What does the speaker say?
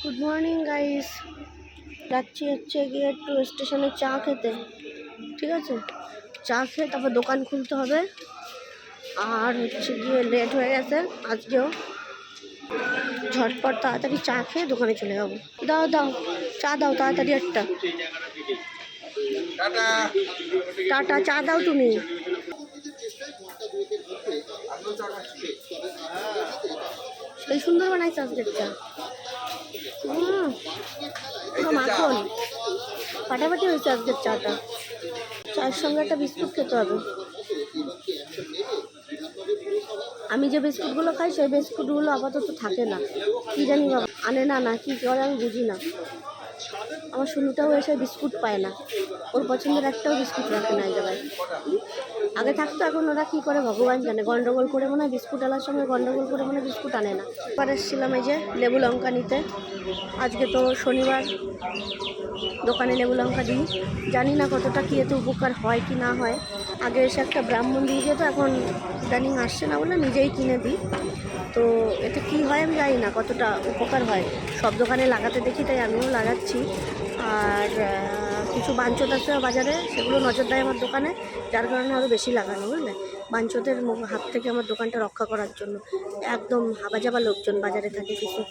Good morning guys. যাচ্ছি হচ্ছে গিয়ে একটু স্টেশনে চা খেতে, ঠিক আছে? চা খেয়ে তারপর দোকান খুলতে হবে। আর হচ্ছে গিয়ে লেট হয়ে গেছে আজকেও, ঝটপট তাড়াতাড়ি চা খেয়ে দোকানে চলে যাবো। দাও দাও চা দাও তাড়াতাড়ি একটা। টাটা, চা দাও তুমি। সেই সুন্দর বানাইছে আজকের চা। মাখন ফাটাফাটি হয়েছে আজকের চাটা। চায়ের সঙ্গে একটা বিস্কুট খেতে হবে। আমি যে বিস্কুটগুলো খাই সেই বিস্কুটগুলো আপাতত থাকে না, কি জানি বাবা আনে না কি করে আমি বুঝি না। আমার শুনুটাও এসে বিস্কুট পায় না, ওর পছন্দের একটাও বিস্কুট রাখে না এই জায়গায়। আগে থাকতো, এখন ওরা কী করে ভগবান জানে। গন্ডগোল করে মনে হয় বিস্কুট আনার সঙ্গে গন্ডগোল করে মনে হয় বিস্কুট আনে না। এবার এসেছিলাম এই যে লেবু লঙ্কা নিতে। আজকে তো শনিবার, দোকানে লেবু লঙ্কা দিই। জানি না কতটা কী এতে উপকার হয় কি না হয়। আগে এসে একটা ব্রাহ্মণ দিয়ে যেত, এখন ইদানিং আসছে না বলে নিজেই কিনে দিই। তো এতে কি হয় আমি জানি না কতটা উপকার হয়। সব দোকানে লাগাতে দেখি, তাই আমিও লাগাচ্ছি। আর কিছু বাঞ্চত আছে বাজারে, সেগুলো নজর দেয় আমার দোকানে, যার কারণে আরও বেশি লাগানো, বুঝলে? বাঞ্চতের হাত থেকে আমার দোকানটা রক্ষা করার জন্য। একদম হাবাজাবা লোকজন বাজারে থাকে কিছু।